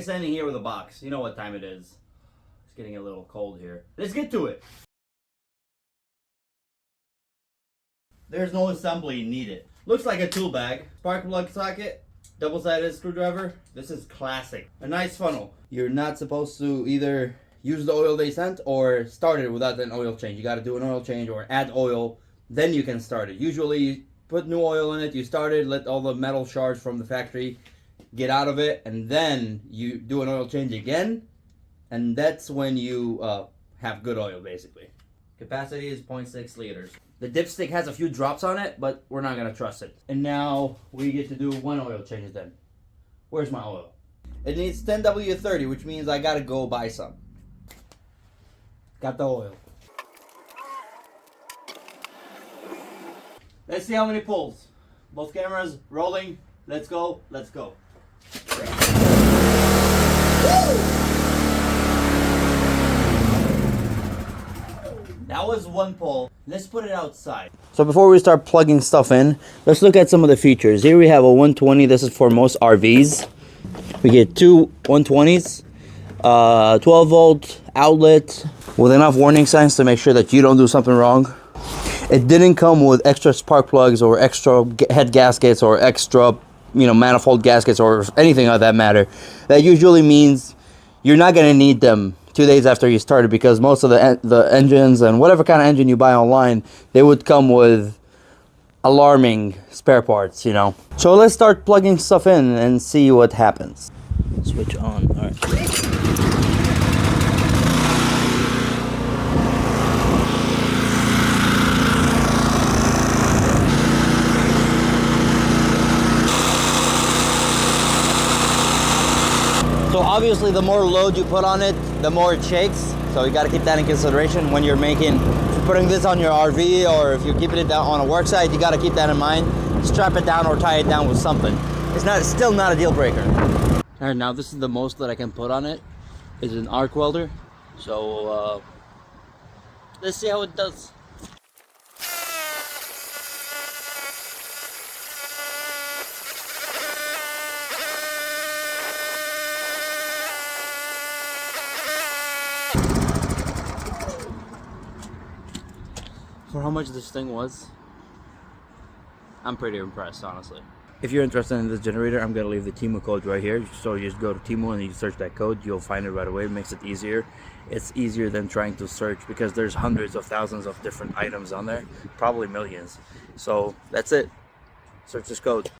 standing here with a box. You know what time it is. It's getting a little cold here. Let's get to it. There's no assembly needed. Looks like a tool bag. Spark plug socket, double-sided screwdriver. This is classic. A nice funnel. You're not supposed to either use the oil they sent or start it without an oil change. You got to do an oil change or add oil, then you can start it. Usually you put new oil in it, you start it, let all the metal shards from the factory get out of it, and then you do an oil change again, and that's when you have good oil, basically. Capacity is 0.6 liters. The dipstick has a few drops on it, but we're not gonna trust it. And now we get to do one oil change then. Where's my oil? It needs 10W30, which means I gotta go buy some. Got the oil. Let's see how many pulls. Both cameras rolling. Let's go. Let's go. That was one pull. Let's put it outside. So before we start plugging stuff in, let's look at some of the features. Here we have a 120. This is for most RVs. We get two 120s, 12 volt outlet with enough warning signs to make sure that you don't do something wrong. It didn't come with extra spark plugs or extra head gaskets or extra, manifold gaskets or anything of that matter. That usually means you're not going to need them 2 days after you started, because most of the engines and whatever kind of engine you buy online, they would come with alarming spare parts, So let's start plugging stuff in and see what happens. Switch on. All right. So obviously the more load you put on it, the more it shakes. So you got to keep that in consideration when you're putting this on your RV, or if you're keeping it down on a work site, you got to keep that in mind. Strap it down or tie it down with something. It's still not a deal breaker. All right, now this is the most that I can put on it. It's an arc welder. So let's see how it does. For how much this thing was, I'm pretty impressed, honestly. If you're interested in this generator, I'm gonna leave the TEMU code right here. So you just go to TEMU and you search that code, you'll find it right away. It makes it easier. It's easier than trying to search, because there's hundreds of thousands of different items on there, probably millions. So that's it. Search this code.